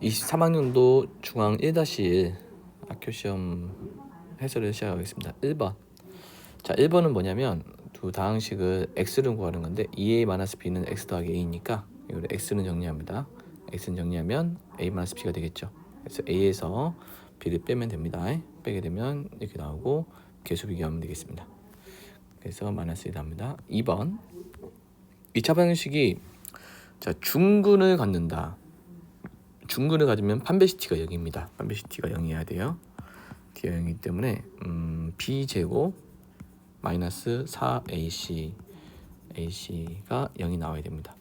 23학년도 중앙 1-1 학교시험 해설을 시작하겠습니다. 1번. 자, 1번은 뭐냐면 두 다항식을 x를 구하는 건데 2a-b는 x 더하기 a니까 이걸 x는 정리합니다. x는 정리하면 a-b가 되겠죠. 그래서 a에서 b를 빼면 됩니다. 빼게 되면 이렇게 나오고 계수 비교하면 되겠습니다. 그래서 마이너스 1이 나옵니다. 2번. 2차 방정식이 자, 중근을 갖는다. 중근을 가지면 판별시티가 0입니다. 판별시티가 0이어야 돼요. D가 0이기 때문에 b제곱 마이너스 4ac ac가 0이 나와야 됩니다.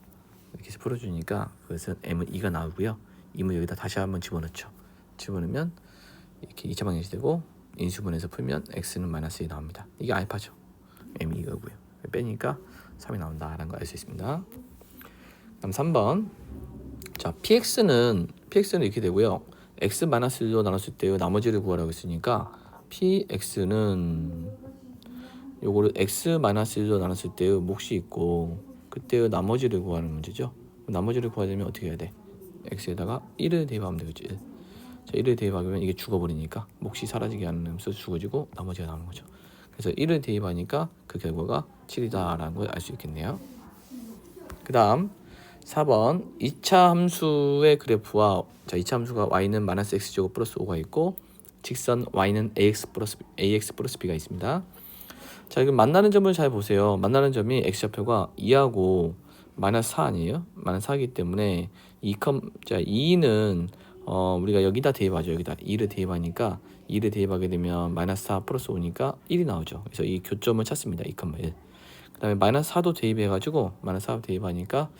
이렇게 해서 풀어주니까 그것은 m은 2가 나오고요. 2는 여기다 다시 한번 집어넣죠. 집어넣으면 이렇게 2차 방정식이 되고 인수분해서 풀면 x는 마이너스 2 나옵니다. 이게 알파죠. m이 이거고요. 빼니까 3이 나온다라는 걸 알 수 있습니다. 다음 3번. 자, px는 이렇게 되고요. x-1로 나눴을 때의 나머지를 구하라고 했으니까 px는 요거를 x-1로 나눴을 때의 몫이 있고 그때의 나머지를 구하는 문제죠. 나머지를 구하려면 어떻게 해야 돼? x에다가 1을 대입하면 되겠죠. 1. 자, 1을 대입하면 이게 죽어버리니까 몫이 사라지게 하면서 죽어지고 나머지가 나오는 거죠. 그래서 1을 대입하니까 그 결과가 7이다라는 걸 알 수 있겠네요. 그 다음 4번 2차 함수의 그래프와 자 2차 함수가 y는 마이너스 x제곱 플러스 5가 있고 직선 y는 ax 플러스 b가 있습니다. 자, 이거 만나는 점을 잘 보세요. 만나는 점이 x좌표가 2하고 마이너스 4 아니에요? 마이너스 4이기 때문에 2는 우리가 여기다 대입하죠. 여기다 2를 대입하니까 2를 대입하게 되면 마이너스 4 플러스 5니까 1이 나오죠. 그래서 이 교점을 찾습니다. 2,1. 그 다음에 마이너스 4도 대입해가지고 마이너스 4 대입하니까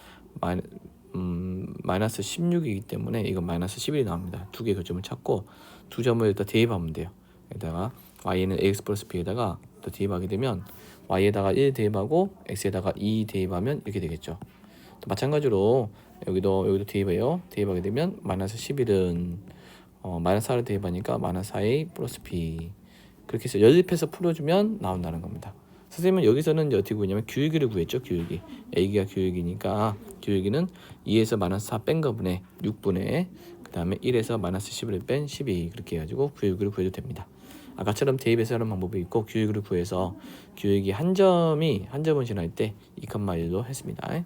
마이너스 16이기 때문에 이건 마이너스 11이 나옵니다. 두 개의 교점을 찾고 두 점을 일단 대입하면 돼요. 여기다가 y는 ax 플러스 b에다가 또 대입하게 되면 y에다가 1 대입하고 x에다가 2 대입하면 이렇게 되겠죠. 또 마찬가지로 여기도 대입해요. 대입하게 되면 마이너스 11은 마이너스 4를 대입하니까 마이너스 4a 플러스 b 그렇게 해서 연립해서 풀어주면 나온다는 겁니다. 선생님은 여기서는 이제 어떻게 구했냐면 기울기를 구했죠. 기울기 a가 기울기니까 기울기는 2에서 마이너스 4 뺀 거분의 6분의 그 다음에 1에서 마이너스 11을 뺀 12 그렇게 해가지고 기울기를 구해도 됩니다. 아까처럼 대입해서 하는 방법이 있고 기울기를 구해서 기울기 한 점을 지날 때 2,1로 했습니다.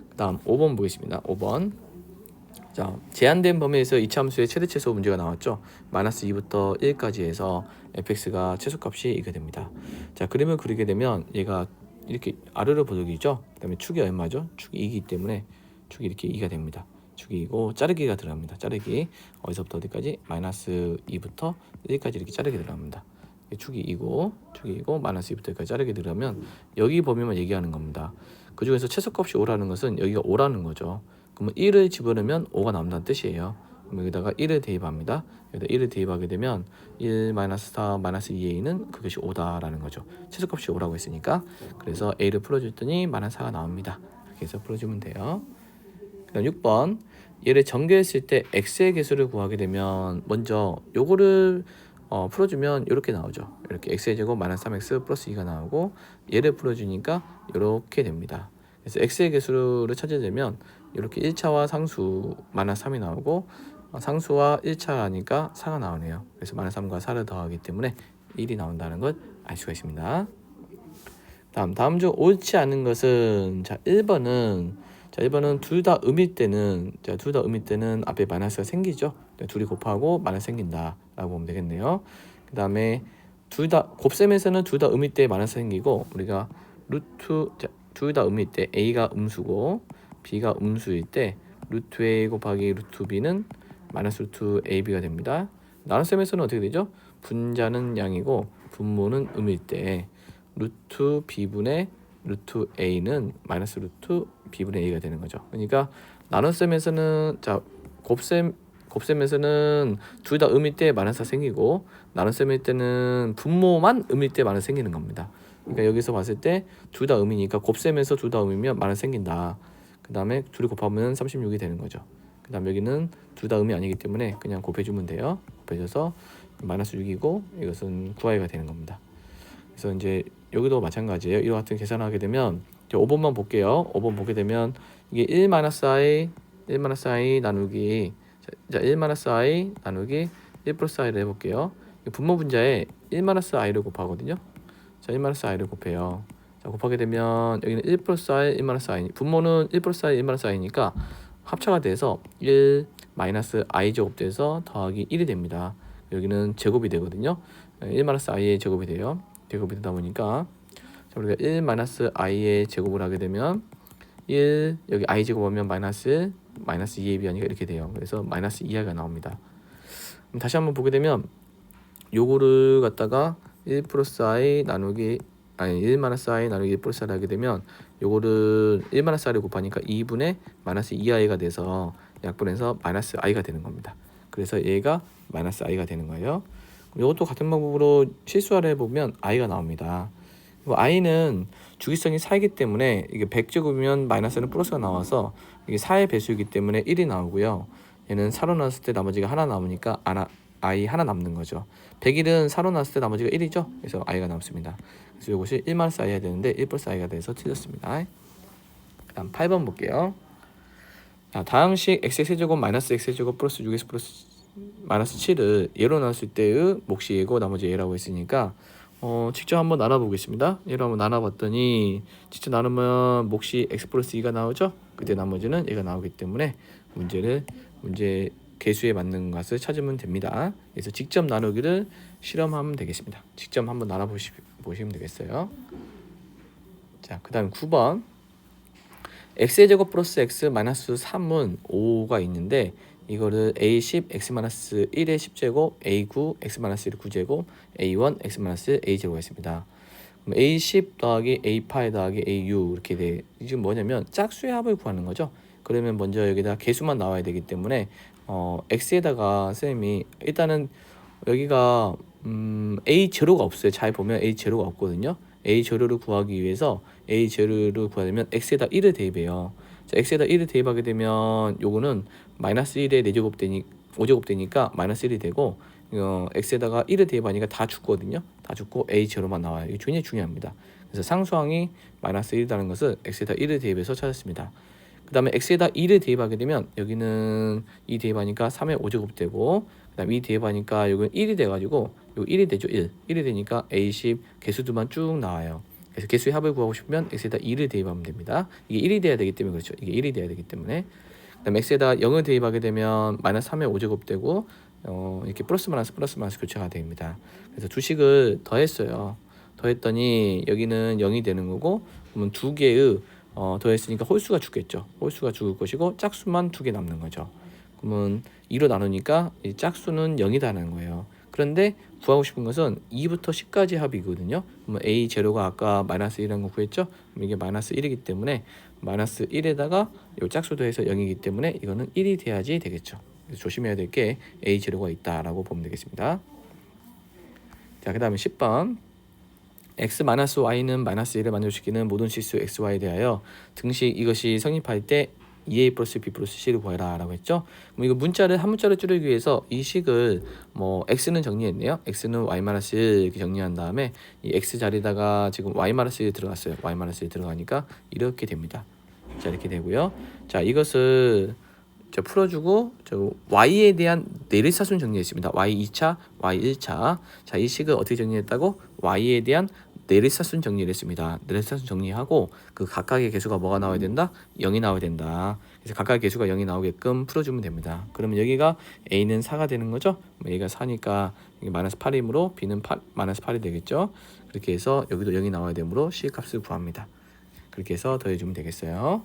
그 다음 5번 보겠습니다. 5번. 자, 제한된 범위에서 이차 함수의 최대최소 문제가 나왔죠. 마이너스 2부터 1까지 해서 fx가 최소값이 이게 됩니다. 자, 그림을 그리게 되면 얘가 이렇게 아래로 보적이죠. 그 다음에 축이 얼마죠? 축이 2이기 때문에 축이 이렇게 2가 됩니다. 축이 2고 자르기가 들어갑니다. 자르기 어디서부터 어디까지? 마이너스 2부터 1까지 이렇게 자르기 들어갑니다. 축이 2고 마이너스 2부터 1까지 자르기 들어가면 여기 범위만 얘기하는 겁니다. 그 중에서 최소값이 5라는 것은 여기가 5라는 거죠. 그러면 1을 집어넣으면 5가 나온다는 뜻이에요. 그럼 여기다가 1을 대입합니다. 여기다 1을 대입하게 되면 1 마이너스 4 마이너스 2a는 그것이 5다라는 거죠. 최소값이 5라고 했으니까 그래서 a를 풀어줬더니 마이너스 4가 나옵니다. 이렇게 해서 풀어주면 돼요. 그 다음 6번 얘를 전개했을 때 x의 개수를 구하게 되면 먼저 요거를 풀어주면 이렇게 나오죠. 이렇게 x의 제곱 마이너스 3x 플러스 2가 나오고 얘를 풀어주니까 이렇게 됩니다. 그래서 x의 개수를 찾아내면 이렇게 1차와 상수 마이너스 3이 나오고 상수와 1차니까 4가 나오네요. 그래서 마이너스 3과 4를 더하기 때문에 1이 나온다는 걸 알 수가 있습니다. 다음 중 옳지 않은 것은 자 1번은 둘 다 음일 때는 앞에 마이너스가 생기죠. 둘이 곱하고 마이너스 생긴다라고 보면 되겠네요. 그 다음에 곱셈에서는 둘 다 음일 때 마이너스 생기고 우리가 둘 다 음일 때 a가 음수고 b가 음수일 때 루트 a 곱하기 루트 b는 마이너스 루트 ab가 됩니다. 나눗셈에서는 어떻게 되죠? 분자는 양이고 분모는 음일 때 루트 b분의 루트 a는 마이너스 루트 b분의 a가 되는 거죠. 그러니까 나눗셈에서는 자 곱셈에서는 둘 다 음일 때 마이너스가 생기고 나눗셈일 때는 분모만 음일 때 마이너스 생기는 겁니다. 그러니까 여기서 봤을 때 둘 다 음이니까 곱셈에서 둘 다 음이면 마이너스 생긴다. 그 다음에 둘이 곱하면 36이 되는 거죠. 그 다음 여기는 둘 다 음이 아니기 때문에 그냥 곱해주면 돼요. 곱해줘서 마이너스 6이고 이것은 9i가 되는 겁니다. 그래서 이제 여기도 마찬가지예요. 이와 같은 계산하게 되면 5번만 볼게요. 5번 보게 되면 이게 1-i 나누기 자, 1 마이너스 i 나누기 1 플러스 i를 해볼게요. 분모 분자에 1 마이너스 i를 곱하거든요. 자, 1 마이너스 i를 곱해요. 자, 곱하게 되면 여기는 1 플러스 i, 1 마이너스 i. 분모는 1 플러스 i, 1 마이너스 i니까 합차가 돼서 1 마이너스 i 제곱돼서 더하기 1이 됩니다. 여기는 제곱이 되거든요. 1 마이너스 i의 제곱이 돼요. 제곱이 되다 보니까 자, 우리가 1 마이너스 i의 제곱을 하게 되면 1 여기 i 제곱하면 마이너스 2의 비하니까 이렇게 돼요. 그래서 마이너스 2i가 나옵니다. 그럼 다시 한번 보게 되면 요거를 갖다가 1 플러스 i 나누기 1 마이너스 i 나누기 1 플러스 i를 하게 되면 요거를 1 마이너스 i를 곱하니까 2분의 마이너스 2i가 돼서 약분해서 마이너스 i가 되는 겁니다. 그래서 얘가 마이너스 i가 되는 거예요. 이것도 같은 방법으로 실수하려 해보면 i가 나옵니다. i는 주기성이 4이기 때문에 이게 100제곱이면 마이너스는 플러스가 나와서 이게 4의 배수이기 때문에 1이 나오고요. 얘는 4로 나눴을 때 나머지가 하나 남으니까 i 하나 남는 거죠. 100일은 4로 나눴을 때 나머지가 1이죠. 그래서 i가 남습니다. 그래서 이것이 1 마이너스 i 해야 되는데 1 플러스 i가 돼서 틀렸습니다. 그 다음 8번 볼게요. 자, 다항식 x제곱 마이너스 x제곱 플러스 6x 플러스 마이너스 7을 예로 나눴을 때의 몫이 얘고 나머지 얘라고 했으니까 직접 한번 나눠보겠습니다. 얘로 한번 나눠봤더니 직접 나누면 몫이 x 플러스 2가 나오죠. 그때 나머지는 얘가 나오기 때문에 문제 개수에 맞는 것을 찾으면 됩니다. 그래서 직접 나누기를 실험하면 되겠습니다. 직접 한번 나눠보시면 되겠어요. 자, 그 다음 9번 x의 제곱 플러스 x 마이너스 3은 5가 있는데 이거를 a10 x-1의 10제곱 a9 x-1의 9제곱 a1 x-a 제곱가 있습니다. 그럼 a10 더하기 a8 더하기 a6 이렇게 돼. 지금 뭐냐면 짝수의 합을 구하는 거죠. 그러면 먼저 여기다 개수만 나와야 되기 때문에 x에다가 쌤이 일단은 여기가 a0가 없어요. 잘 보면 a0가 없거든요. a0를 구하기 위해서 a0를 구하려면 x에다 1을 대입해요. 자, x에다 1을 대입하게 되면 요거는 마이너스 1에 4제곱 되니 5제곱 되니까 마이너스 1이 되고 x에다가 1을 대입하니까 다 죽거든요. 다 죽고 a0만 나와요. 이게 굉장히 중요합니다. 그래서 상수항이 마이너스 1이라는 것을 x에다 1을 대입해서 찾았습니다. 그 다음에 x에다 2를 대입하게 되면 여기는 2 대입하니까 3의 5제곱 되고 그 다음에 2 대입하니까 여기는 1이 돼가지고 요 1이 되죠. 1이 되니까 a10 개수들만 쭉 나와요. 그래서 개수의 합을 구하고 싶으면 x에다 2를 대입하면 됩니다. 이게 1이 돼야 되기 때문에 그렇죠. 이게 1이 돼야 되기 때문에 그 다음에 x에다 0을 대입하게 되면 마이너스 3의 5제곱 되고 이렇게 플러스 마이너스 교체가 됩니다. 그래서 두 식을 더했어요. 더했더니 여기는 0이 되는 거고 그러면 두 개의 더했으니까 홀수가 죽겠죠. 홀수가 죽을 것이고 짝수만 2개 남는 거죠. 그러면 2로 나누니까 이 짝수는 0이다는 거예요. 그런데 구하고 싶은 것은 2부터 10까지 합이거든요. 그러면 a0가 아까 마이너스 1이라는 거 구했죠. 그럼 이게 마이너스 1이기 때문에 마이너스 1에다가 이 짝수 더해서 0이기 때문에 이거는 1이 돼야지 되겠죠. 그래서 조심해야 될 게 a0가 있다라고 보면 되겠습니다. 자, 그 다음에 10번 x-y는 마이너스 1을 만족시키는 모든 실수 xy에 대하여 등식 이것이 성립할 때 2a 플러스 b 플러스 c를 구해라 라고 했죠. 그럼 이거 문자를 한 문자로 줄이기 위해서 이 식을 x는 정리했네요. x는 y-1 이렇게 정리한 다음에 이 x 자리에다가 지금 y-1 들어갔어요. y-1 들어가니까 이렇게 됩니다. 자, 이렇게 되고요. 자, 이것을 풀어주고 y에 대한 내리사순 정리했습니다. y 2차, y 1차. 자, 이 식을 어떻게 정리했다고? y에 대한 내리사순 정리를 했습니다. 내리사순 정리하고 그 각각의 개수가 뭐가 나와야 된다? 0이 나와야 된다. 그래서 각각의 개수가 0이 나오게끔 풀어주면 됩니다. 그러면 여기가 a는 4가 되는 거죠. a가 4니까 여기 마이너스 8이므로 b는 마이너스 8이 되겠죠. 그렇게 해서 여기도 0이 나와야 되므로 c 값을 구합니다. 그렇게 해서 더해주면 되겠어요.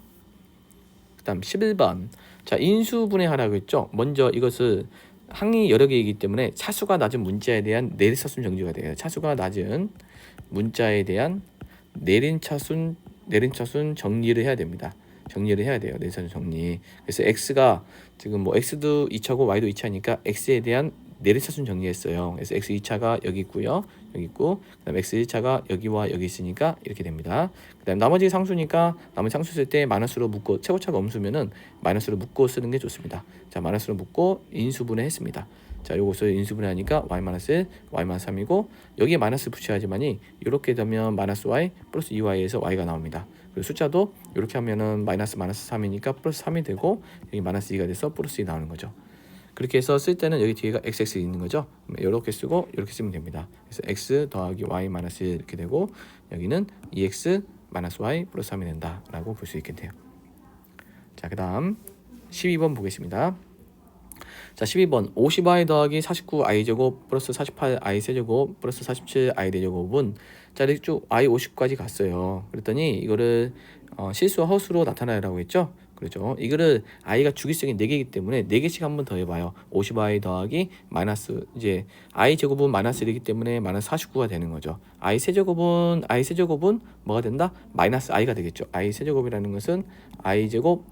그 다음 11번 자, 인수분해하라고 했죠. 먼저 이것을 항이 여러 개이기 때문에 차수가 낮은 문자에 대한 내리차순 정리가 돼요. 차수가 낮은 문자에 대한 내린차순 정리를 해야 됩니다. 정리를 해야 돼요. 내린차순 정리. 그래서 x가 지금 x도 2차고 y도 2차니까 x에 대한 내리차순 정리했어요. 그래서 x 2차가 여기 있고요. 여기 있고 그다음 x 1차가 여기와 여기 있으니까 이렇게 됩니다. 그다음 나머지 상수니까 나머지 상수 쓸 때 마이너스로 묶고 최고차가 음수면은 마이너스로 묶고 쓰는 게 좋습니다. 자, 마이너스로 묶고 인수분해 했습니다. 자, 요것을 인수분해하니까 y-1, y-3이고 여기에 마이너스 붙여야지만이 이렇게 되면 마이너스 y 플러스 2y에서 y가 나옵니다. 그리고 숫자도 이렇게 하면은 마이너스 3이니까 플러스 3이 되고 여기 마이너스 2가 돼서 플러스 2 나오는 거죠. 그렇게 해서 쓸 때는 여기 뒤에가 xx 있는 거죠. 이렇게 쓰고 이렇게 쓰면 됩니다. 그래서 x 더하기 y 마이너스 1 이렇게 되고 여기는 2x 마이너스 y 플러스 3이 된다라고 볼 수 있겠네요. 자, 그 다음 12번 보겠습니다. 자, 12번 50i 더하기 49i제곱 플러스 48i 세제곱 플러스 47i 대제곱은 자, 이렇게 쭉 i 50까지 갔어요. 그랬더니 이거를 실수와 허수로 나타내라고 했죠. 그렇죠. 이거를 i가 주기성이 4개이기 때문에 4개씩 한번 더 해봐요. 50i 더하기 마이너스 이제 i 제곱은 마이너스 1이기 때문에 마이너스 49가 되는 거죠. i 세제곱은 뭐가 된다? 마이너스 i가 되겠죠. i 세제곱이라는 것은 i 제곱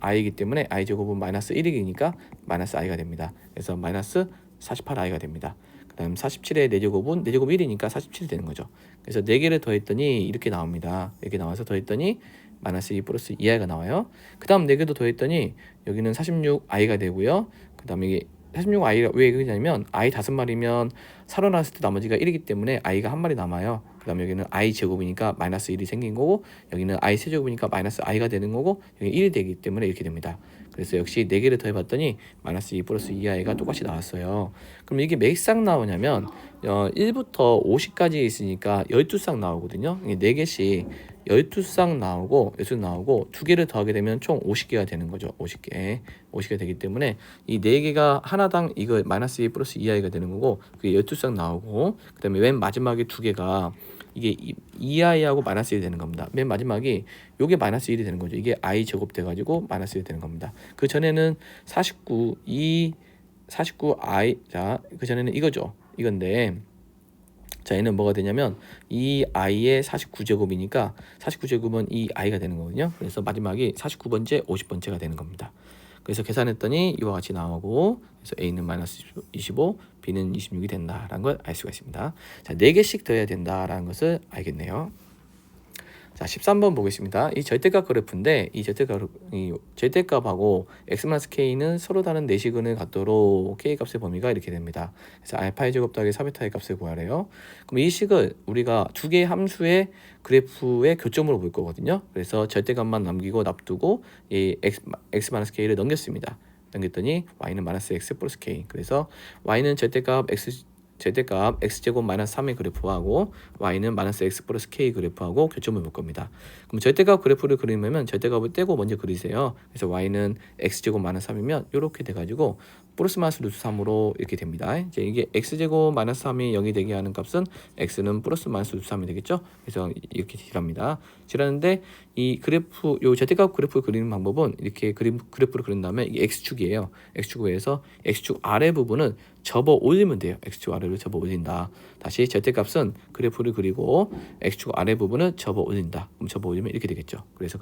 i이기 때문에 i 제곱은 마이너스 1이니까 마이너스 i가 됩니다. 그래서 마이너스 48i가 됩니다. 그 다음 47의 4제곱은 4제곱 1이니까 47이 되는 거죠. 그래서 4개를 더했더니 이렇게 나옵니다. 이렇게 나와서 더했더니 마이너스 2 플러스 2i가 나와요. 그 다음 4개도 더했더니 여기는 46i가 되고요. 그 다음에 이게 46i가 왜 그러냐면 i 5마리면 살아났을 때 나머지가 1이기 때문에 i가 1마리 남아요. 그 다음에 여기는 i 제곱이니까 마이너스 1이 생긴 거고 여기는 i 세제곱이니까 마이너스 i가 되는 거고 여기 1이 되기 때문에 이렇게 됩니다. 그래서 역시 4개를 더해봤더니 마이너스 2 플러스 2i가 똑같이 나왔어요. 그럼 이게 몇 쌍 나오냐면 1부터 50까지 있으니까 12쌍 나오거든요. 이게 4개씩 12쌍 나오고 2개를 더하게 되면 총 50개가 되는 거죠. 50개 되기 때문에 이 4개가 하나당 이거 마이너스 2 플러스 2i가 되는 거고 그게 12쌍 나오고 그 다음에 맨 마지막에 2개가 이게 2i하고 마이너스 1이 되는 겁니다. 맨 마지막이 요게 마이너스 1이 되는 거죠. 이게 i 제곱 돼가지고 마이너스 1이 되는 겁니다. 그 전에는 49i 자, 그 전에는 이거죠. 이건데 자, 얘는 뭐가 되냐면 이 i의 49제곱이니까 49제곱은 이 i가 되는 거거든요. 그래서 마지막이 49번째, 50번째가 되는 겁니다. 그래서 계산했더니 이와 같이 나오고 그래서 a는 마이너스 25, b는 26이 된다라는 걸 알 수가 있습니다. 자, 4개씩 더해야 된다라는 것을 알겠네요. 자, 13번 보겠습니다. 이 절대값 그래프인데 이 절대값하고 x-k는 서로 다른 내시근을 갖도록 k 값의 범위가 이렇게 됩니다. 그래서 알파의 제곱 더하기 4베타의 값을 구하래요. 그럼 이 식을 우리가 두 개의 함수의 그래프의 교점으로 볼 거거든요. 그래서 절대값만 남기고 납두고 이 x-k를 넘겼습니다. 넘겼더니 y는 마이너스 x 플러스 k. 그래서 y는 절대값 x제곱 마이너스 3의 그래프하고 y는 마이너스 x 플러스 k 그래프하고 교점을 볼 겁니다. 그럼 절대값 그래프를 그리려면 절대값을 떼고 먼저 그리세요. 그래서 y는 x제곱 마이너스 3이면 이렇게 돼가지고 플러스 마이너스 루트 3으로 이렇게 됩니다. 이제 이게 x제곱 마이너스 3이 0이 되게 하는 값은 x는 플러스 마이너스 루트 3이 되겠죠. 그래서 이렇게 딜합니다. 딜하는데 이 그래프 요 절대값 그래프를 그리는 방법은 이렇게 그래프를 그린 다음에 이게 x축이에요. x축을 해서 x축 아래 부분을 접어 올리면 돼요. x축 아래로 접어 올린다. 다시 절대값은 그래프를 그리고 x축 아래 부분을 접어 올린다. 그럼 접어 올리면 이렇게 되겠죠. 그래서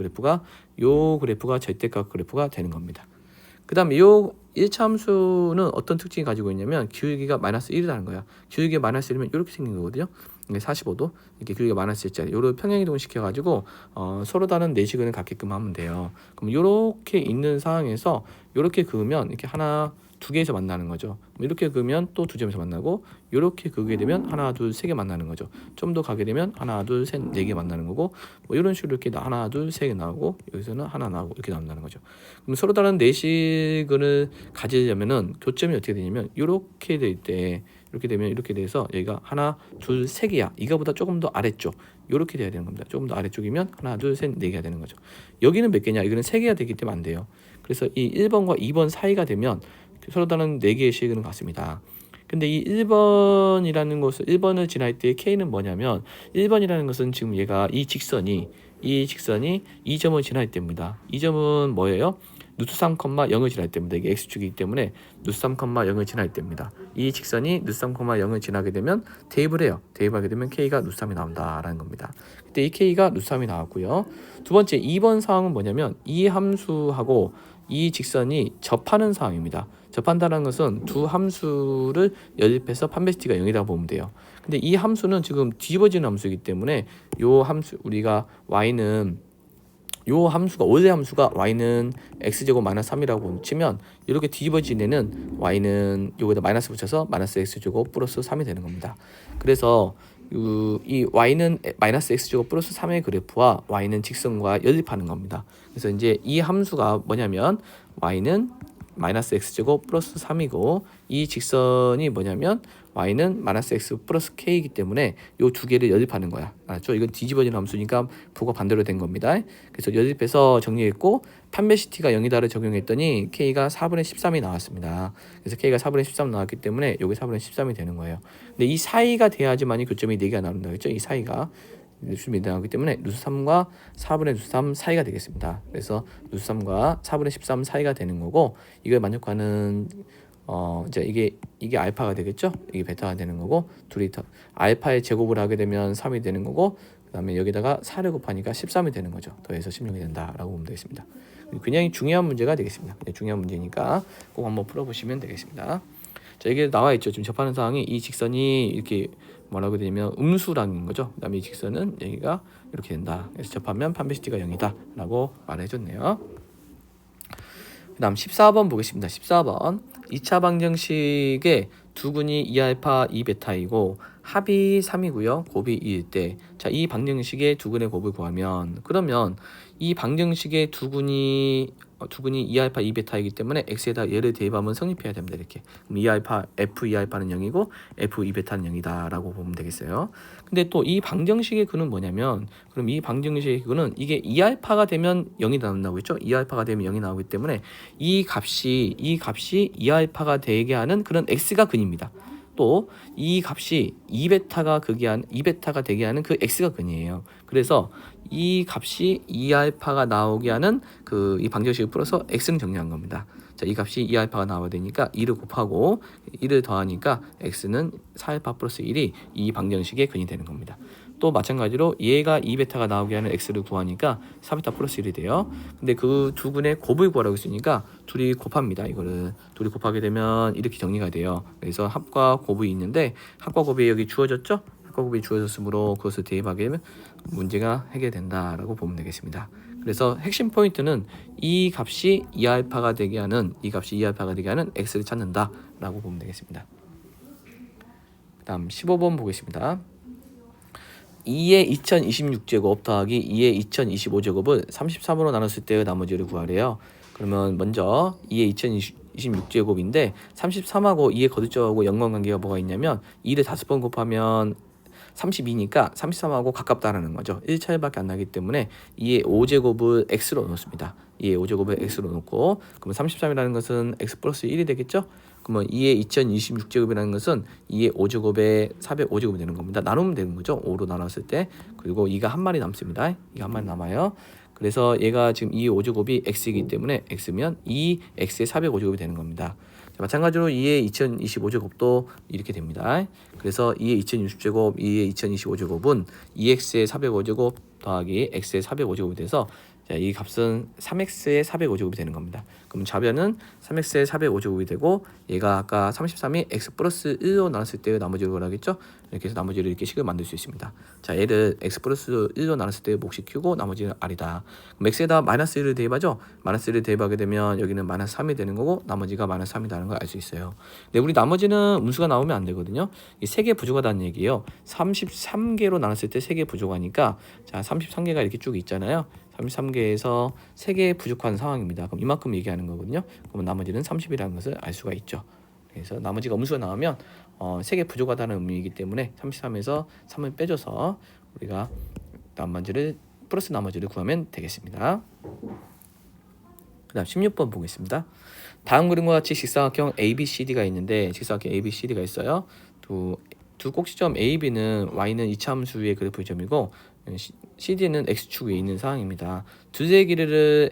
요 그래프가 절대값 그래프가 되는 겁니다. 그 다음에 요 1차 함수는 어떤 특징이 가지고 있냐면 기울기가 마이너스 1이라는 거야. 기울기가 마이너스 1이면 이렇게 생긴 거거든요. 이게 45도 이렇게 기울기가 마이너스 1짜리 요를 평행이동을 시켜가지고 서로 다른 내시근을 갖게끔 하면 돼요. 그럼 요렇게 있는 상황에서 요렇게 그으면 이렇게 하나 두 개에서 만나는 거죠. 이렇게 그으면 또 두 점에서 만나고 이렇게 그게 되면 하나 둘 세 개 만나는 거죠. 좀 더 가게 되면 하나 둘 셋 네 개 만나는 거고 뭐 이런 식으로 이렇게 하나 둘 세 개 나오고 여기서는 하나 나오고 이렇게 나온다는 거죠. 그럼 서로 다른 내식을 가지려면은 교점이 어떻게 되냐면 이렇게 될 때 이렇게 되면 이렇게 돼서 여기가 하나 둘 세 개야. 이거보다 조금 더 아래쪽 이렇게 돼야 되는 겁니다. 조금 더 아래쪽이면 하나 둘 셋 네 개가 되는 거죠. 여기는 몇 개냐? 이거는 세 개가 되기 때문에 안 돼요. 그래서 이 1번과 2번 사이가 되면 서로 다른 4개의 식은 같습니다. 근데 이 1번이라는 것을 1번을 지날 때 K는 뭐냐면 1번이라는 것은 지금 얘가 이 직선이 2점을 지날 때입니다. 이 점은 뭐예요? 루트 3,0을 지날 때입니다. 이게 x축이기 때문에 루트 3,0을 지날 때입니다. 이 직선이 루트 3,0을 지나게 되면 대입을 해요. 대입하게 되면 K가 루트 3이 나온다라는 겁니다. 그때 이 K가 루트 3이 나왔고요. 두 번째 2번 상황은 뭐냐면 이 함수하고 이 직선이 접하는 상황입니다. 접한다는 것은 두 함수를 연립해서 판베시티가 0이라고 보면 돼요. 근데 이 함수는 지금 뒤집어지는 함수이기 때문에 요 함수 우리가 y는 요 함수가 원래 함수가 y는 x제곱 마이너스 3이라고 치면 이렇게 뒤집어진 애는 y는 여기다 마이너스 붙여서 마이너스 x제곱 플러스 3이 되는 겁니다. 그래서 이 y는 마이너스 x제곱 플러스 3의 그래프와 y는 직선과 연립하는 겁니다. 그래서 이제 이 함수가 뭐냐면 y는 마이너스 x제곱 플러스 3이고 이 직선이 뭐냐면 y는 마이너스 x 플러스 k이기 때문에 요 두 개를 연립하는 거야. 알았죠? 이건 뒤집어진 함수니까 부가 반대로 된 겁니다. 그래서 연립해서 정리했고 판별시티가 0이다를 적용했더니 k가 4분의 13이 나왔습니다. 그래서 k가 4분의 13 나왔기 때문에 여기 4분의 13이 되는 거예요. 근데 이 사이가 돼야지만이 교점이 4개가 나온다 그랬죠? 이 사이가 루트 나오기 때문에 루트 3과 4분의 루트 3 사이가 되겠습니다. 그래서 루트 3과 4분의 13 사이가 되는 거고 이걸 만족하는 이제 이게 알파가 되겠죠? 이게 베타가 되는 거고 둘이 더 알파의 제곱을 하게 되면 3이 되는 거고 그다음에 여기다가 4를 곱하니까 13이 되는 거죠. 더해서 16이 된다라고 보면 되겠습니다. 굉장히 중요한 문제가 되겠습니다. 중요한 문제니까 꼭 한번 풀어보시면 되겠습니다. 자, 이게 나와 있죠. 지금 접하는 사항이 이 직선이 이렇게 뭐라고 되냐면 음수랑인 거죠. 그다음에 이 직선은 여기가 이렇게 된다. 그래서 접하면 판별시티가 0이다라고 말해줬네요. 그다음 14번 보겠습니다. 14번 2차 방정식의 두근이 2알파 2베타이고 합이 3이고요. 곱이 2일 때 자, 이 방정식의 두근의 곱을 구하면 그러면 이 방정식의 두근이 2알파 2베타이기 때문에 x에다 얘를 대입하면 성립해야 됩니다. 이렇게 그럼 2알파 f 2알파는 0이고 f 2베타는 0이다 라고 보면 되겠어요. 근데 또 이 방정식의 근은 뭐냐면 그럼 이 방정식의 근은 이게 2알파가 되면 0이 나온다고 했죠. 2알파가 되면 0이 나오기 때문에 이 값이 2알파가 되게 하는 그런 x가 근입니다. 또 이 값이 2베타가 되게 하는 그 x가 근이에요. 그래서 이 값이 2알파가 나오게 하는 이 방정식을 풀어서 x는 정리한 겁니다. 자, 이 값이 2알파가 나와야 되니까 2를 곱하고 1을 더하니까 x는 4알파 플러스 1이 이 방정식의 근이 되는 겁니다. 또 마찬가지로 얘가 2베타가 나오게 하는 x를 구하니까 4베타 플러스 1이 돼요. 근데 그 두 근의 곱을 구하라고 했으니까 둘이 곱합니다. 이거를 둘이 곱하게 되면 이렇게 정리가 돼요. 그래서 합과 곱이 있는데 합과 곱이 여기 주어졌죠? 합과 곱이 주어졌으므로 그것을 대입하게 되면 문제가 해결된다라고 보면 되겠습니다. 그래서 핵심 포인트는 이 값이 2알파가 되게 하는 x를 찾는다라고 보면 되겠습니다. 그다음 15번 보겠습니다. 2의 2026제곱 더하기 2의 2025제곱을 33으로 나눴을 때의 나머지를 구하래요. 그러면 먼저 2의 2026제곱인데 33하고 2의 거듭적하고 연관관계가 뭐가 있냐면 2를 5번 곱하면 32니까 33하고 가깝다라는 거죠. 1차이밖에 안 나기 때문에 2의 5제곱을 x로 놓습니다. 2의 5제곱을 x로 놓고 그러면 33이라는 것은 x 플러스 1이 되겠죠. 그러면 2의 2026제곱이라는 것은 2의 5제곱에 405제곱이 되는 겁니다. 나누면 되는 거죠. 5로 나눴을 때. 그리고 2가 한 마리 남습니다. 2가 한 마리 남아요. 그래서 얘가 지금 2의 5제곱이 x이기 때문에 x면 2x의 405제곱이 되는 겁니다. 자, 마찬가지로 2의 2025제곱도 이렇게 됩니다. 그래서 2의 2060제곱, 2의 2025제곱은 2x의 405제곱 더하기 x의 405제곱이 돼서 자, 이 값은 3x의 405제곱이 되는 겁니다. 그럼 좌변은 3x의 405제곱이 되고 얘가 아까 33이 x 플러스 1로 나눴을 때의 나머지를 구하겠죠? 이렇게 해서 나머지를 이렇게 식을 만들 수 있습니다. 자, 얘를 x 플러스 1로 나눴을 때 몫이 q고 나머지는 r이다. 그럼 x에다 마이너스 1을 대입하죠? 마이너스 1을 대입하게 되면 여기는 마이너스 3이 되는 거고 나머지가 마이너스 3이라는 걸 알 수 있어요. 근데 우리 나머지는 음수가 나오면 안 되거든요. 이 3개 부족하다는 얘기예요. 33개로 나눴을 때 3개 부족하니까 자, 33개가 이렇게 쭉 있잖아요. 33개에서 3개 부족한 상황입니다. 그럼 이만큼 얘기하는 거거든요. 그러면 나머지는 30이라는 것을 알 수가 있죠. 그래서 나머지가 음수가 나오면 3개 부족하다는 의미이기 때문에 33에서 3을 빼줘서 우리가 플러스 나머지를 구하면 되겠습니다. 그 다음 16번 보겠습니다. 다음 그림과 같이 직사각형 ABCD가 있는데 직사각형 ABCD가 있어요. 두 꼭지점 AB는 Y는 이차함수의 그래프의 점이고 CD는 X축 위에 있는 상황입니다. 두 대의 길이는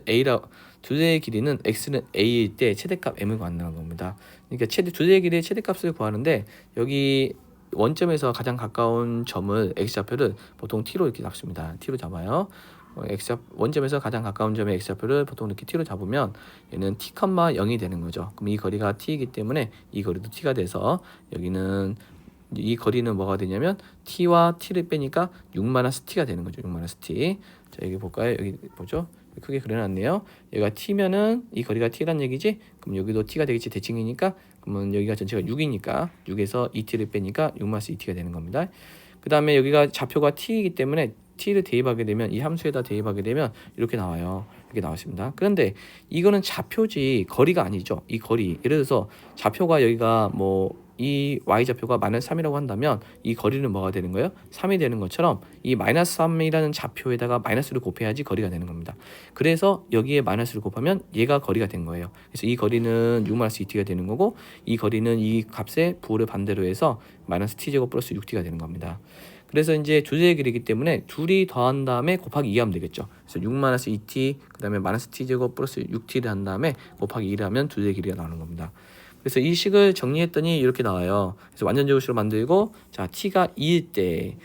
X는 A일 때 최대값 M을 구하는 겁니다. 그러니까 두 대의 길이의 최대값을 구하는데 여기 원점에서 가장 가까운 점을 X좌표를 보통 T로 이렇게 잡습니다. T로 잡아요. 원점에서 가장 가까운 점의 X좌표를 보통 이렇게 T로 잡으면 얘는 T, 0이 되는 거죠. 그럼 이 거리가 T이기 때문에 이 거리도 T가 돼서 여기는 이 거리는 뭐가 되냐면 t와 t를 빼니까 6-t가 되는 거죠. 6-t. 자, 여기 볼까요? 여기 보죠? 크게 그려놨네요. 여기가 t면은 이 거리가 t란 얘기지. 그럼 여기도 t가 되겠지. 대칭이니까. 그러면 여기가 전체가 6이니까 6에서 2t를 빼니까 6-2t가 되는 겁니다. 그 다음에 여기가 좌표가 t이기 때문에 t를 대입하게 되면 이 함수에다 대입하게 되면 이렇게 나와요. 이렇게 나왔습니다. 그런데 이거는 좌표지 거리가 아니죠. 이 거리, 예를 들어서 좌표가 여기가 뭐 이 y좌표가 마이너스 3이라고 한다면 이 거리는 뭐가 되는 거예요? 3이 되는 것처럼 이 마이너스 3이라는 좌표에다가 마이너스를 곱해야지 거리가 되는 겁니다. 그래서 여기에 마이너스를 곱하면 얘가 거리가 된 거예요. 그래서 이 거리는 6-2t가 되는 거고, 이 거리는 이 값의 부호를 반대로 해서 마이너스 t제곱 플러스 6t가 되는 겁니다. 그래서 이제 조제의 길이기 때문에 둘이 더한 다음에 곱하기 2 하면 되겠죠. 그래서 6-2t 그 다음에 마이너스 t제곱 플러스 6t를 한 다음에 곱하기 2를 하면 조제의 길이가 나오는 겁니다. 그래서 이 식을 정리했더니 이렇게 나와요. 그래서 완전 제곱식으로 만들고, 자 t가 2일 때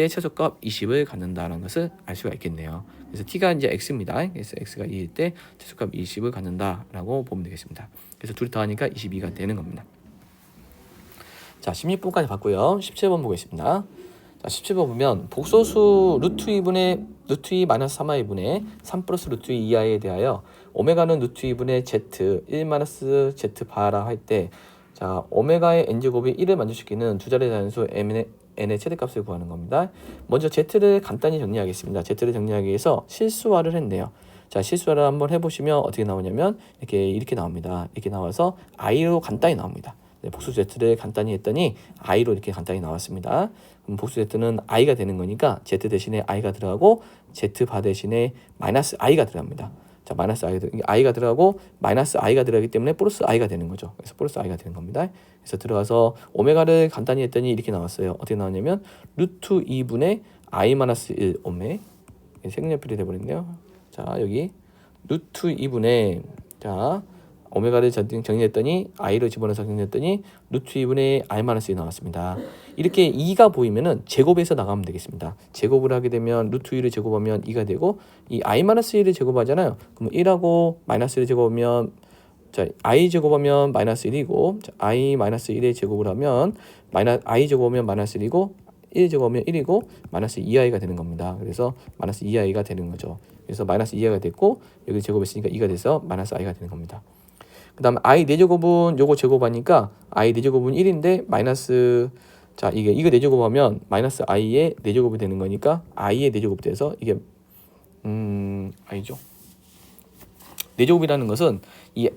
최소값 20을 갖는다는 것을 알 수가 있겠네요. 그래서 t가 이제 x입니다. 그래서 x가 2일 때 최소값 20을 갖는다라고 보면 되겠습니다. 그래서 둘이 더하니까 22가 되는 겁니다. 자, 16번까지 봤고요. 17번 보겠습니다. 자, 17번 보면 복소수 루트 2분의 루트 2 마이너스 3i분의 3 플러스 루트 2 이하에 대하여 오메가는 루트 2분의 z 1 마이너스 z 바라 할 때, 자 오메가의 n제곱이 1을 만족시키는 두 자리 자연수 n의 최대값을 구하는 겁니다. 먼저 z를 간단히 정리하겠습니다. z를 정리하기 위해서 실수화를 했네요. 자, 실수화를 한번 해보시면 어떻게 나오냐면 이렇게 나옵니다. 이렇게 나와서 i로 간단히 나옵니다. 복수 z를 간단히 했더니 i로 이렇게 간단히 나왔습니다. 그럼 복수 z는 i가 되는 거니까 z 대신에 i가 들어가고 z 바 대신에 마이너스 i가 들어갑니다. 자, 마이너스 i가 들어가고 마이너스 i가 들어가기 때문에 플러스 i가 되는 거죠. 그래서 플러스 i가 되는 겁니다. 그래서 들어가서 오메가를 간단히 했더니 이렇게 나왔어요. 어떻게 나왔냐면 루트 2분의 i 마이너스 1 오메, 색연필이 되어버렸네요. 자, 여기 루트 2분의, 자 오메가를 정리했더니 i를 집어넣어서 정리했더니 루트 2분의 i-1이 나왔습니다. 이렇게 2가 보이면은 제곱해서 나가면 되겠습니다. 제곱을 하게 되면 루트 2를 제곱하면 2가 되고, 이 i-1을 제곱하잖아요. 그럼 1하고 마이너스 1을 제곱하면, 자 i 제곱하면 마이너스 1이고, 자, i-1의 제곱을 하면 i 제곱하면 마이너스 1이고, 1 제곱하면 1이고 마이너스 2i가 되는 겁니다. 그래서 마이너스 2i가 되는 거죠. 그래서 마이너스 2i가 됐고 여기 제곱했으니까 2가 돼서 마이너스 i가 되는 겁니다. 그 다음에 i 4제곱은 요거 제곱하니까 i 4제곱은 1인데 마이너스, 자 이거 4제곱하면 마이너스 i의 4제곱이 되는 거니까 i의 4제곱 돼서 이게 i죠. 4제곱이라는 것은 이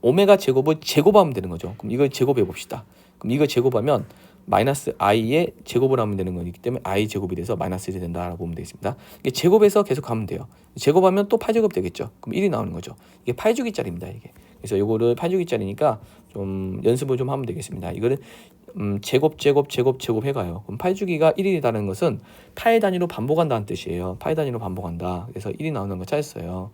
오메가 제곱을 제곱하면 되는 거죠. 그럼 이걸 제곱해 봅시다. 그럼 이걸 제곱하면 마이너스 i의 제곱을 하면 되는 거기 때문에 i 제곱이 돼서 마이너스 1이 된다라고 보면 되겠습니다. 이게 제곱해서 계속 가면 돼요. 제곱하면 또 8제곱 되겠죠. 그럼 1이 나오는 거죠. 이게 8주기짜리입니다. 이게. 그래서 요거를 8주기짜리니까 좀 연습을 좀 하면 되겠습니다. 이거를 제곱 해가요. 그럼 8주기가 1이라는 것은 8 단위로 반복한다는 뜻이에요. 8 단위로 반복한다. 그래서 1이 나오는 거 찾았어요.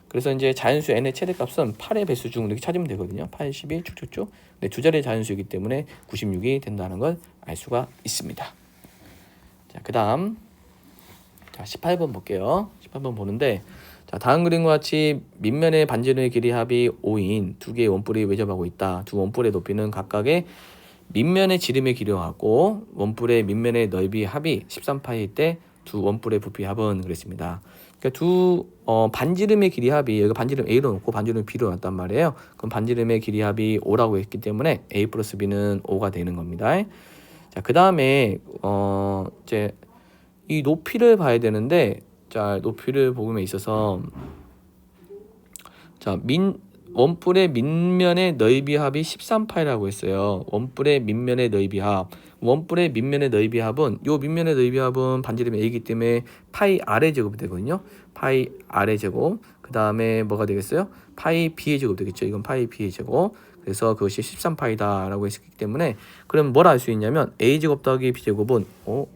그래서 이제 자연수 n의 최대값은 8의 배수 중 이렇게 찾으면 되거든요. 8, 12 쭉쭉쭉. 네, 두 자리의 자연수이기 때문에 96이 된다는 걸 알 수가 있습니다. 자, 그다음 자 18번 볼게요. 18번 보는데, 자 다음 그림과 같이 밑면의 반지름의 길이 합이 5인 두 개의 원뿔이 외접하고 있다. 두 원뿔의 높이는 각각의 밑면의 지름의 길이하고 원뿔의 밑면의 넓이 합이 13파일 때 두 원뿔의 부피 합은 그랬습니다. 그러니까 두 반지름의 길이 합이, 여기 반지름 A로 놓고 반지름 B로 놨단 말이에요. 그럼 반지름의 길이 합이 5라고 했기 때문에 A 플러스 B는 5가 되는 겁니다. 자, 그 다음에 이제 이 높이를 봐야 되는데, 자 높이를 보음에 있어서 자 원뿔의 밑면의 넓이 합이 13파이라고 했어요. 원뿔의 밑면의 넓이 합. 원뿔의 밑면의 넓이 합은, 요 밑면의 넓이 합은 반지름이 A이기 때문에 파이 R의 제곱이 되거든요. 파이 R의 제곱. 그 다음에 뭐가 되겠어요? 파이 B의 제곱 되겠죠. 이건 파이 B의 제곱. 그래서 그것이 13파이다 라고 했기 때문에, 그럼 뭘 알 수 있냐면 A제곱 더하기 B제곱은,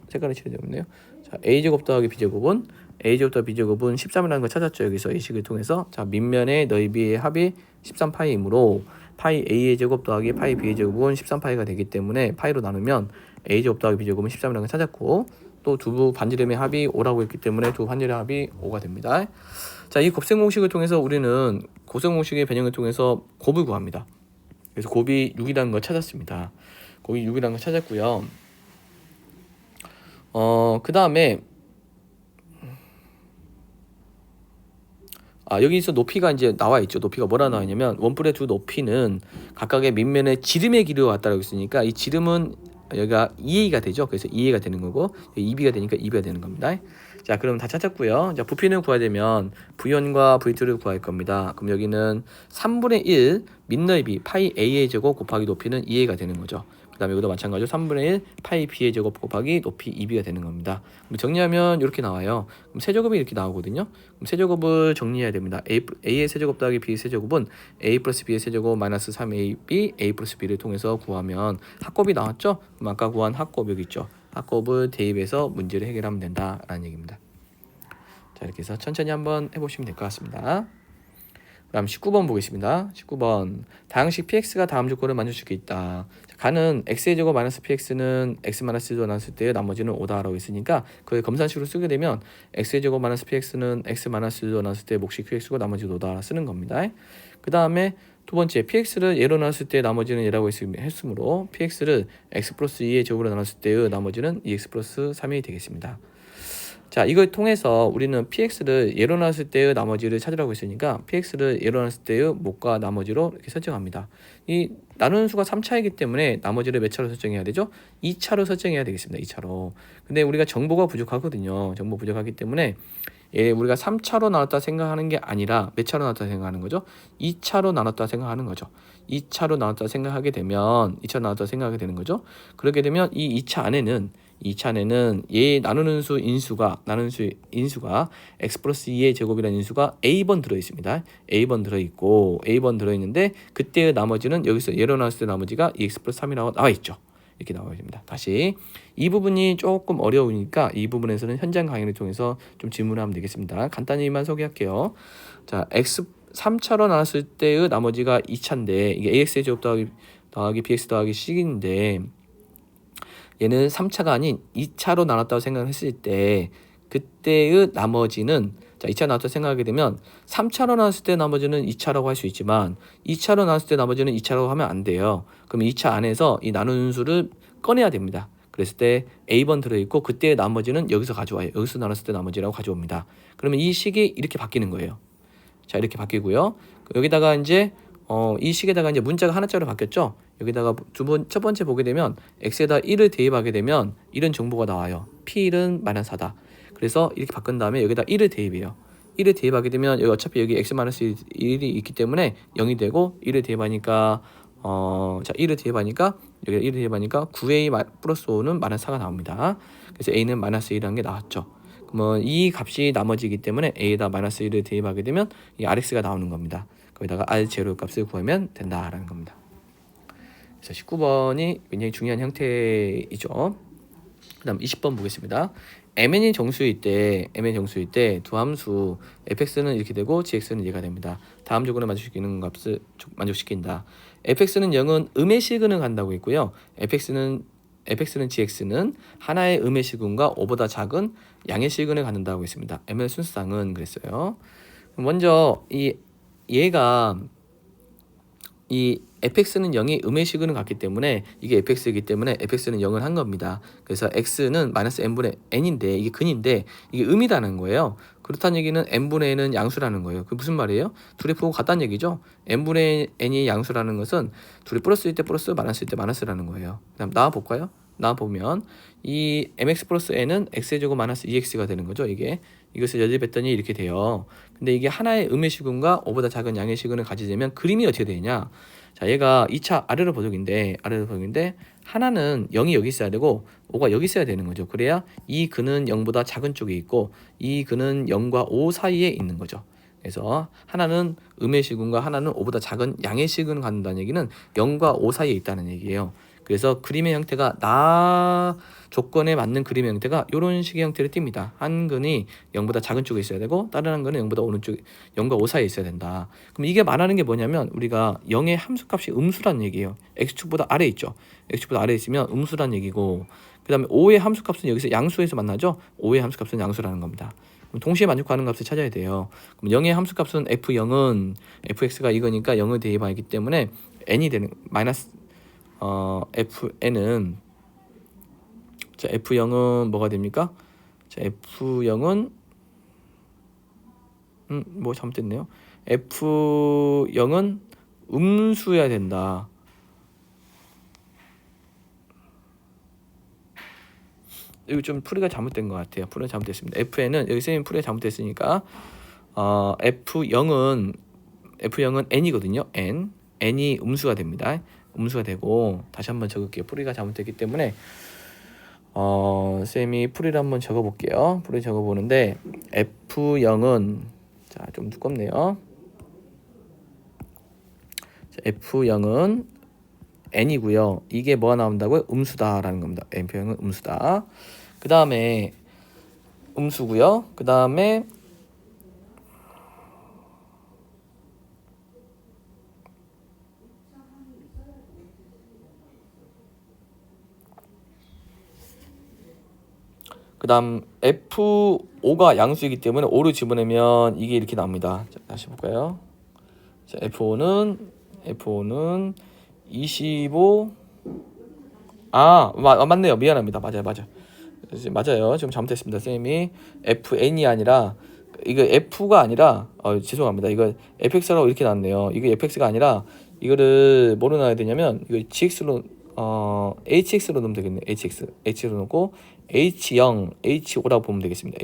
색깔이 칠해졌네요. 자, A제곱 더하기 B제곱은, A제곱 더하기 B제곱은 13이라는 걸 찾았죠. 여기서 이 식을 통해서. 자, 밑면의 넓이의 합이 13파이이므로 파이 A의 제곱 더하기 파이 B의 제곱은 13파이가 되기 때문에 파이로 나누면 A제곱 더하기 B제곱은 13이라는 걸 찾았고, 또 두 반지름의 합이 5라고 했기 때문에 두 반지름의 합이 5가 됩니다. 자, 이 곱셈 공식을 통해서 우리는 곱셈 공식의 변형을 통해서 곱을 구합니다. 그래서 곱이 6이라는 걸 찾았습니다. 곱이 6이라는 걸 찾았고요. 그 다음에 여기서 높이가 이제 나와 있죠. 높이가 뭐라 나와 있냐면 원뿔의 두 높이는 각각의 밑면의 지름의 길이로 왔다라고 했으니까 이 지름은 여기가 2a가 되죠. 그래서 2a가 되는 거고 2b가 되니까 2b가 되는 겁니다. 자, 그럼 다 찾았고요. 자, 부피는 구해야 되면 V1과 V2를 구할 겁니다. 그럼 여기는 3분의 1 밑넓이 파이 A의 제곱 곱하기 높이는 2A가 되는 거죠. 그 다음에 이것도 마찬가지로 3분의 1 파이 B의 제곱 곱하기 높이 2B가 되는 겁니다. 그럼 정리하면 이렇게 나와요. 그럼 세제곱이 이렇게 나오거든요. 그럼 세제곱을 정리해야 됩니다. A의 세제곱 더하기 B의 세제곱은 A 플러스 B의 세제곱 마이너스 3AB A 플러스 B를 통해서 구하면 합곱이 나왔죠? 그럼 아까 구한 합곱 여기 있죠. 합곱을 대입해서 문제를 해결하면 된다라는 얘기입니다. 자, 이렇게 해서 천천히 한번 해보시면 될 것 같습니다. 그다음 19번 보겠습니다. 19번 다항식 px가 다음 조건을 만족시킬 수 있다. 자, 가는 x의 제곱 마이너스 px는 x 마이너스 1로 나눴을 때 나머지는 5다라고 있으니까 그걸 검산식으로 쓰게 되면 x의 제곱 마이너스 px는 x 마이너스 1로 나눴을 때 몫이 qx고 나머지는 5다 쓰는 겁니다. 그 다음에 두 번째 px를 예로 나눴을 때 나머지는 얘라고 했으므로 px를 x 플러스 2의 제곱으로 나눴을 때의 나머지는 2x 플러스 3이 되겠습니다. 자, 이걸 통해서 우리는 px를 예로 나눴을 때의 나머지를 찾으라고 했으니까 px를 예로 나눴을 때의 몫과 나머지로 이렇게 설정합니다. 이 나누는 수가 3차이기 때문에 나머지를 몇 차로 설정해야 되죠? 2차로 설정해야 되겠습니다. 2차로. 근데 우리가 정보가 부족하거든요. 정보 부족하기 때문에 우리가 3차로 나눴다 생각하는 게 아니라 몇 차로 나눴다 생각하는 거죠? 2차로 나눴다 생각하는 거죠. 2차로 나눴다 생각하게 되면 2차로 나눴다 생각하게 되는 거죠. 그렇게 되면 이 2차 안에는 얘 나누는 수 인수가 x 플러스 2의 제곱이라는 인수가 a번 들어있습니다. a번 들어있는데 그때의 나머지는 여기서 예로 나왔을 때 나머지가 2x 플러스 3이라고 나와있죠. 이렇게 나와야 됩니다. 다시 이 부분이 조금 어려우니까 이 부분에서는 현장 강의를 통해서 좀 질문을 하면 되겠습니다. 간단히만 소개할게요. 자, x 3차로 나눴을 때의 나머지가 2차인데 이게 ax의 제곱 더하기 bx 더하기 c인데 얘는 3차가 아닌 2차로 나눴다고 생각했을 때 그때의 나머지는 자, 2차 나눴다고 생각하게 되면 3차로 나눴을 때 나머지는 2차라고 할 수 있지만 2차로 나눴을 때 나머지는 2차라고 하면 안 돼요. 그럼 2차 안에서 이 나누는 수를 꺼내야 됩니다. 그랬을 때 A번 들어있고 그때의 나머지는 여기서 가져와요. 여기서 나눴을 때 나머지라고 가져옵니다. 그러면 이 식이 이렇게 바뀌는 거예요. 자, 이렇게 바뀌고요. 여기다가 이제 이 식에다가 이제 문자가 하나짜리로 바뀌었죠. 여기다가 첫 번째 보게 되면 x에다 1을 대입하게 되면 이런 정보가 나와요. p1은 마이너스 4다. 그래서 이렇게 바꾼 다음에 여기다 1을 대입해요. 1을 대입하게 되면 여기 어차피 여기 x 마이너스 1이 있기 때문에 0이 되고 1을 대입하니까 자, 1을 대입하니까 여기다 1을 대입하니까 9a 플러스 5는 마이너스 4가 나옵니다. 그래서 a는 마이너스 1이라는 게 나왔죠. 그러면 이 값이 나머지이기 때문에 a에다 마이너스 1을 대입하게 되면 이 rx가 나오는 겁니다. 거기다가 r0 값을 구하면 된다라는 겁니다. 그래서 19번이 굉장히 중요한 형태이죠. 그 다음 20번 보겠습니다. mn이 정수일 때 두 함수 fx는 이렇게 되고 gx는 얘가 됩니다. 다음 조건을 만족시키는 값을 만족시킨다. fx는 0은 음의 시근을 간다고 했고요. fx는 gx는 하나의 음의 시근과 5보다 작은 양의 시근을 갖는다고 했습니다. m의 순수상은 그랬어요. 먼저 얘가 이 fx는 0이 음의 시근을 갖기 때문에 이게 fx이기 때문에 fx는 0을 한 겁니다. 그래서 x는 마이너스 n분의 n인데 이게 근인데 이게 음이라는 거예요. 그렇다는 얘기는 n분의 n은 양수라는 거예요. 그게 무슨 말이에요? 둘이 부호 같다는 얘기죠. n분의 n이 양수라는 것은 둘이 플러스일 때 플러스 마이너스일 때 마이너스라는 거예요. 그다음 나와볼까요? 나와보면 이 mx 플러스 n은 x의 제곱 마이너스 2x가 되는 거죠. 이것을 연립했더니 이렇게 돼요. 근데 이게 하나의 음의 시근과 5보다 작은 양의 시근을 가지려면 그림이 어떻게 되냐? 자, 얘가 2차 아래로 보적인데 하나는 0이 여기 있어야 되고 5가 여기 있어야 되는 거죠. 그래야 이 근은 0보다 작은 쪽에 있고 이 근은 0과 5 사이에 있는 거죠. 그래서 하나는 음의 시근과 하나는 5보다 작은 양의 시근을 갖는다는 얘기는 0과 5 사이에 있다는 얘기예요. 그래서 그림의 형태가 조건에 맞는 그림의 형태가 이런 식의 형태를 띱니다. 한 근이 0보다 작은 쪽에 있어야 되고 다른 한 근은 0보다 오른쪽 0과 5 사이에 있어야 된다. 그럼 이게 말하는 게 뭐냐면 우리가 0의 함수값이 음수란 얘기예요. x축보다 아래에 있죠. x축보다 아래에 있으면 음수란 얘기고 그 다음에 5의 함수값은 여기서 양수에서 만나죠. 5의 함수값은 양수라는 겁니다. 그럼 동시에 만족하는 값을 찾아야 돼요. 그럼 0의 함수값은 f0은 fx가 이거니까 0을 대입하기 때문에 n이 되는 마이너스 fn은 자 f0은 뭐가 됩니까? 자 f0은 뭐 잘못됐네요. f0은 음수여야 된다. 여기 좀 풀이가 잘못된 것 같아요. 풀이가 잘못됐습니다. fn은 여기 쌤이 풀이가 잘못됐으니까 f0은 n이거든요. n이 음수가 됩니다. 음수가 되고 다시 한번 적을게요. 풀이가 잘못됐기 때문에 쌤이 풀이를 한번 적어볼게요. 풀이 적어보는데 f0은 자 좀 두껍네요. 자, f0은 n이고요. 이게 뭐가 나온다고요? 음수다라는 겁니다. f0은 음수다. 그 다음에 음수고요. 그 다음에 F5가 양수이기 때문에 5를 집어내면 이게 이렇게 나옵니다. 자, 다시 볼까요? 자, F5는 25 맞네요. 미안합니다. 맞아요. 지금 잘못했습니다. 쌤이 FN이 아니라 이거 F가 아니라 죄송합니다. 이거 fx라고 이렇게 나왔네요. 이거 fx가 아니라 이거를 뭐로 놔야 되냐면 이거 gx로 hx로 넣으면 되겠네. hx로 넣고 h0, h5라고 보면 되겠습니다.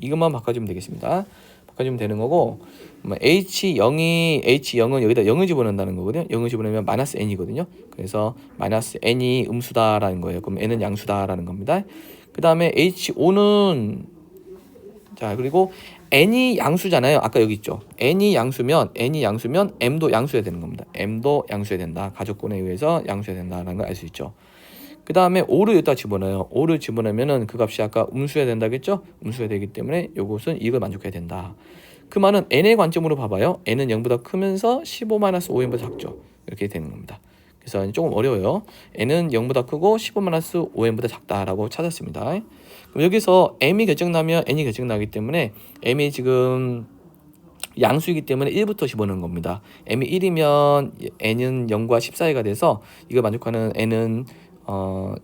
이것만 바꿔주면 되겠습니다. 바꿔주면 되는 거고 h0은 여기다 0을 집어넣는다는 거거든요. 0을 집어넣으면 마이너스 n이거든요. 그래서 마이너스 n이 음수다라는 거예요. 그럼 n은 양수다라는 겁니다. 그 다음에 h5는 자 그리고 n이 양수잖아요. 아까 여기 있죠. n이 양수면 m도 양수해야 되는 겁니다. m도 양수해야 된다. 가족군에 의해서 양수해야 된다는 걸 알 수 있죠. 그 다음에 5를 여기다 집어넣어요. 5를 집어넣으면은 그 값이 아까 음수해야 된다겠죠? 음수해야 되기 때문에 요것은 이걸 만족해야 된다. 그 말은 n의 관점으로 봐봐요. n은 0보다 크면서 15-5n보다 작죠. 이렇게 되는 겁니다. 그래서 조금 어려워요. n은 0보다 크고 15-5n보다 작다라고 찾았습니다. 그럼 여기서 m이 결정나면 n이 결정나기 때문에 m이 지금 양수이기 때문에 1부터 집어넣는 겁니다. m이 1이면 n은 0과 10 사이가 돼서 이걸 만족하는 n은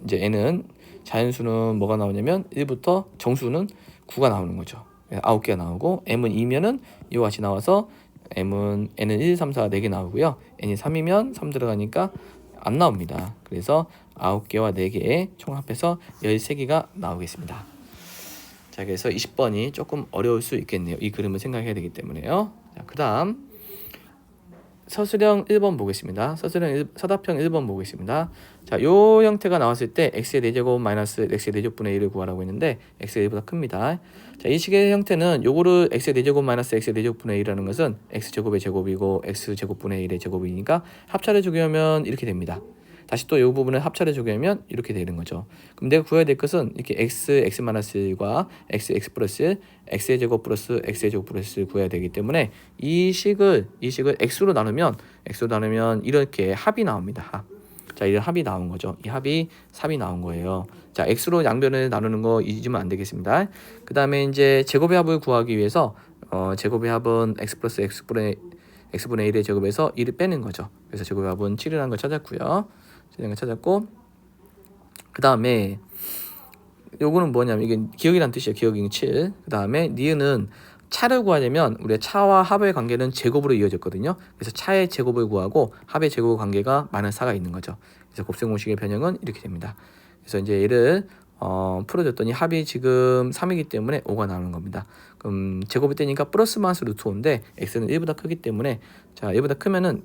이제 n은 자연수는 뭐가 나오냐면 1부터 정수는 9가 나오는 거죠. 9개가 나오고 m은 2면은 이와 같이 나와서 n은 1, 3, 4, 4개 나오고요. n이 3이면 3 들어가니까 안 나옵니다. 그래서 9개와 4개 총 합해서 13개가 나오겠습니다. 자, 그래서 20번이 조금 어려울 수 있겠네요. 이 그림을 생각해야 되기 때문에요. 자, 그 다음 서술형 1번 보겠습니다. 서답형 1번 보겠습니다. 자, 요 형태가 나왔을 때 x의 4제곱 마이너스 x의 4제곱분의 1을 구하라고 했는데 x가 1보다 큽니다. 자, 이 식의 형태는 요거를 x의 4제곱 마이너스 x의 4제곱분의 1이라는 것은 x제곱의 제곱이고 x제곱분의 1의 제곱이니까 합차를 적용하면 이렇게 됩니다. 다시 또 이 부분을 합차를 적용하면 이렇게 되는 거죠. 그럼 내가 구해야 될 것은 이렇게 x 마이너스 1과 x 플러스 x의 제곱 플러스 x의 제곱 플러스를 구해야 되기 때문에 이 식을 x로 나누면 이렇게 합이 나옵니다. 합. 자, 이런 합이 나온 거죠. 이 합이 3이 나온 거예요. 자, x로 양변을 나누는 거 잊으면 안 되겠습니다. 그 다음에 이제 제곱의 합을 구하기 위해서 제곱의 합은 x 플러스 x분의 1의 제곱에서 1을 빼는 거죠. 그래서 제곱의 합은 7이라는 걸 찾았고요. 그 다음에 요거는 뭐냐면 이게 기억이란 뜻이에요. 기억이 7. 그 다음에 니은은 차를 구하려면 우리가 차와 합의 관계는 제곱으로 이어졌거든요. 그래서 차의 제곱을 구하고 합의 제곱 관계가 마이너스 4가 있는 거죠. 그래서 곱셈 공식의 변형은 이렇게 됩니다. 그래서 이제 얘를 풀어줬더니 합이 지금 3이기 때문에 5가 나오는 겁니다. 그럼 제곱을 떼니까 플러스 마이너스 루트 5인데 x는 1보다 크기 때문에 자 1보다 크면은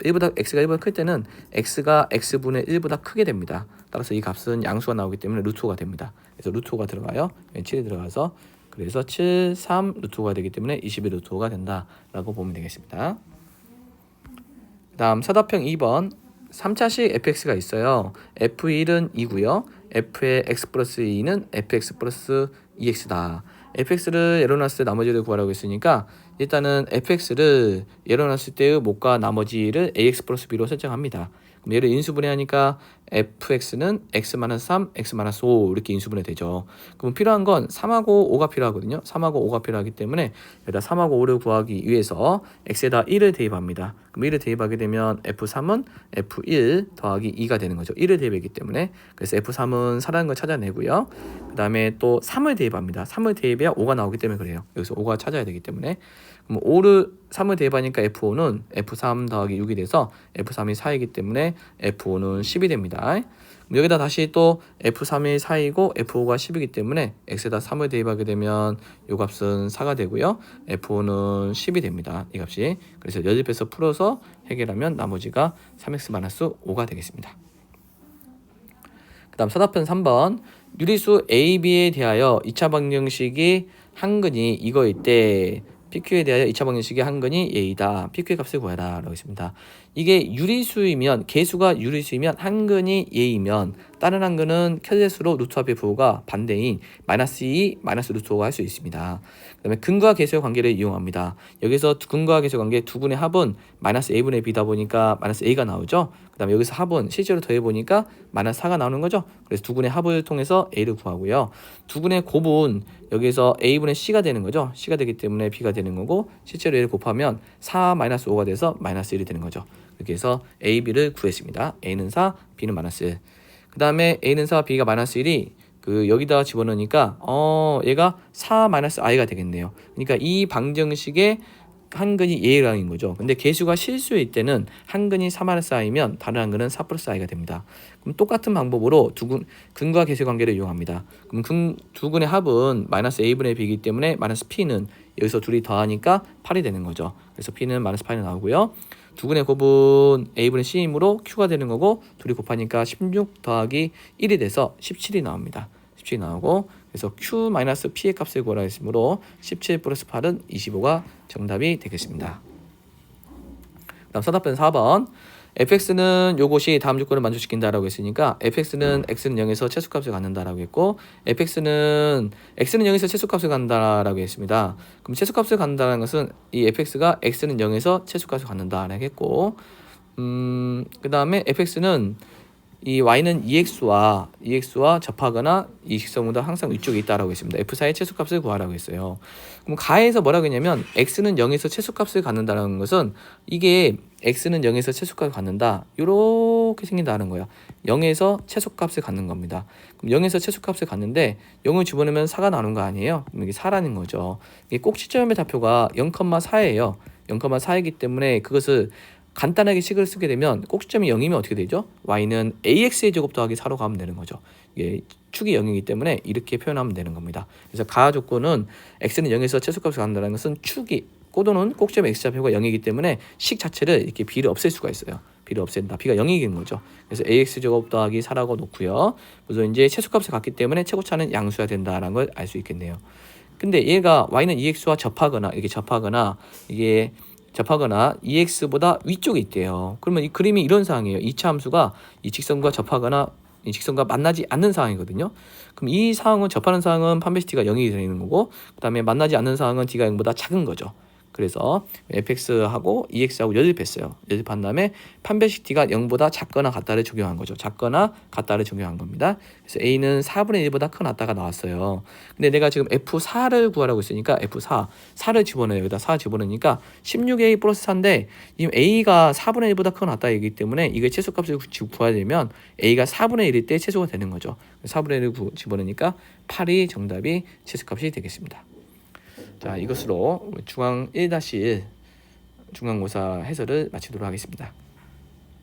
x가 1보다 클 때는 x가 x분의 1보다 크게 됩니다. 따라서 이 값은 양수가 나오기 때문에 루트 5가 됩니다. 그래서 루트 5가 들어가요. 7이 들어가서 그래서 7, 3 루트 5가 되기 때문에 21 루트 5가 된다라고 보면 되겠습니다. 그 다음 사답형 2번 3차식 fx가 있어요. f1은 2고요. f의 x 플러스 2는 fx 플러스 2x다. fx를 예로 놨을 때 나머지를 구하라고 했으니까 일단은 fx를 예로 놨을 때의 몫과 나머지를 ax 플러스 b로 설정합니다. 그럼 얘를 인수분해하니까 fx는 x-3, x-5 이렇게 인수분해 되죠. 그럼 필요한 건 3하고 5가 필요하거든요. 3하고 5가 필요하기 때문에 여기다 3하고 5를 구하기 위해서 x에다 1을 대입합니다. 그럼 1을 대입하게 되면 f3은 f1 더하기 2가 되는 거죠. 1을 대입했기 때문에. 그래서 f3은 4라는 걸 찾아내고요. 그 다음에 또 3을 대입합니다. 3을 대입해야 5가 나오기 때문에 그래요. 여기서 5가 찾아야 되기 때문에. 그럼 5를 3을 대입하니까 F5는 F3 더하기 6이 돼서 F3이 4이기 때문에 F5는 10이 됩니다. 여기다 다시 또 F3이 4이고 F5가 10이기 때문에 X에다 3을 대입하게 되면 이 값은 4가 되고요. F5는 10이 됩니다. 이 값이. 그래서 여집해서 풀어서 해결하면 나머지가 3x-5가 되겠습니다. 그 다음 서답편 3번. 유리수 A, B에 대하여 2차 방정식이 한근이 이거일 때 PQ에 대하여 2차 방정식의 한근이 A다. PQ의 값을 구하라 라고 했습니다. 이게 유리수이면 개수가 유리수이면 한근이 A이면 다른 한근은 켜질수록 루트 앞의 부호가 반대인 마이너스 2, 마이너스 루트 5가 할 수 있습니다. 그 다음에 근과 개수의 관계를 이용합니다. 여기서 근과 개수의 관계 두 근의 합은 마이너스 A분의 B다 보니까 마이너스 A가 나오죠. 그 다음에 여기서 합은 실제로 더해보니까 마이너스 4가 나오는 거죠. 그래서 두 근의 합을 통해서 A를 구하고요. 두 근의 곱은 여기서 A분의 C가 되는 거죠. C가 되기 때문에 B가 되는 거고 실제로 얘를 곱하면 4 마이너스 5가 돼서 마이너스 1이 되는 거죠. 이렇게 해서 A, B를 구했습니다. A는 4, B는 마이너스 1. 그 다음에 A는 4, B가 마이너스 1이 여기다가 집어넣으니까 얘가 4 마이너스 i가 되겠네요. 그러니까 이 방정식의 한근이 A라는 거죠. 근데 개수가 실수일 때는 한근이 4 마이너스 i면 다른 한근은 4 플러스 i가 됩니다. 그럼 똑같은 방법으로 근과 개수 관계를 이용합니다. 그럼 두 근의 합은 마이너스 A분의 B이기 때문에 마이너스 P는 여기서 둘이 더하니까 8이 되는 거죠. 그래서 P는 마이너스 8이 나오고요. 두 근의 곱은 A분의 C이므로 Q가 되는 거고 둘이 곱하니까 16 더하기 1이 돼서 17이 나옵니다. 17이 나오고 그래서 Q-P의 값을 구하라 했으므로 17 플러스 8은 25가 정답이 되겠습니다. 다음 서답변 4번. fx는 요것이 다음 조건을 만족시킨다라고 했으니까 fx는 x는 0에서 최소값을 갖는다라고 했고 fx는 x는 0에서 최소값을 갖는다라고 했습니다. 그럼 최소값을 갖는다는 것은 이 fx가 x는 0에서 최소값을 갖는다라고 했고 그 다음에 fx는 이 y는 ex와 접하거나 이 직선보다 항상 위쪽에 있다라고 했습니다. f4의 최소값을 구하라고 했어요. 그럼 가에서 뭐라고 했냐면 x는 0에서 최소값을 갖는다는 것은 이게 x는 0에서 최소값을 갖는다. 이렇게 생긴다는 거예요. 0에서 최소값을 갖는 겁니다. 그럼 0에서 최소값을 갖는데 0을 집어넣으면 4가 나오는 거 아니에요? 그럼 이게 4라는 거죠. 이게 꼭 시점의 답표가 0,4예요. 0,4이기 때문에 그것을 간단하게 식을 쓰게 되면 꼭지점이 0이면 어떻게 되죠? y는 ax의 제곱 더하기 4로 가면 되는 거죠. 이게 축이 0이기 때문에 이렇게 표현하면 되는 겁니다. 그래서 가하 조건은 x는 0에서 최소값을 갖는다는 것은 축이 꼬도는 꼭지점 x좌표가 0이기 때문에 식 자체를 이렇게 b를 없앨 수가 있어요. b를 없앤다. b가 0이긴 거죠. 그래서 ax 제곱 더하기 4라고 놓고요. 그래서 이제 최소값을 갖기 때문에 최고차는 양수가 된다라는 걸 알 수 있겠네요. 근데 얘가 y는 ex와 접하거나 EX보다 위쪽에 있대요. 그러면 이 그림이 이런 상황이에요. 2차 함수가 이 직선과 접하거나 이 직선과 만나지 않는 상황이거든요. 그럼 이 상황은 접하는 상황은 판별식 t가 0이 되는 거고 그 다음에 만나지 않는 상황은 t가 0보다 작은 거죠. 그래서 fx하고 ex하고 여집했어요. 여집한 다음에 판별식 t가 0보다 작거나 같다를 적용한 거죠. 작거나 같다를 적용한 겁니다. 그래서 a는 4분의 1보다 큰 같다가 나왔어요. 근데 내가 지금 f4를 구하라고 했으니까 f4를 집어넣어요. 여기다 4 집어넣으니까 16a 플러스 4인데 지금 a가 4분의 1보다 큰 같다이기 때문에 이게 최소값을 구해야 되면 a가 4분의 1일 때 최소가 되는 거죠. 4분의 1을 집어넣으니까 8이 정답이 최소값이 되겠습니다. 자, 이것으로 중앙 1-1 중간고사 해설을 마치도록 하겠습니다.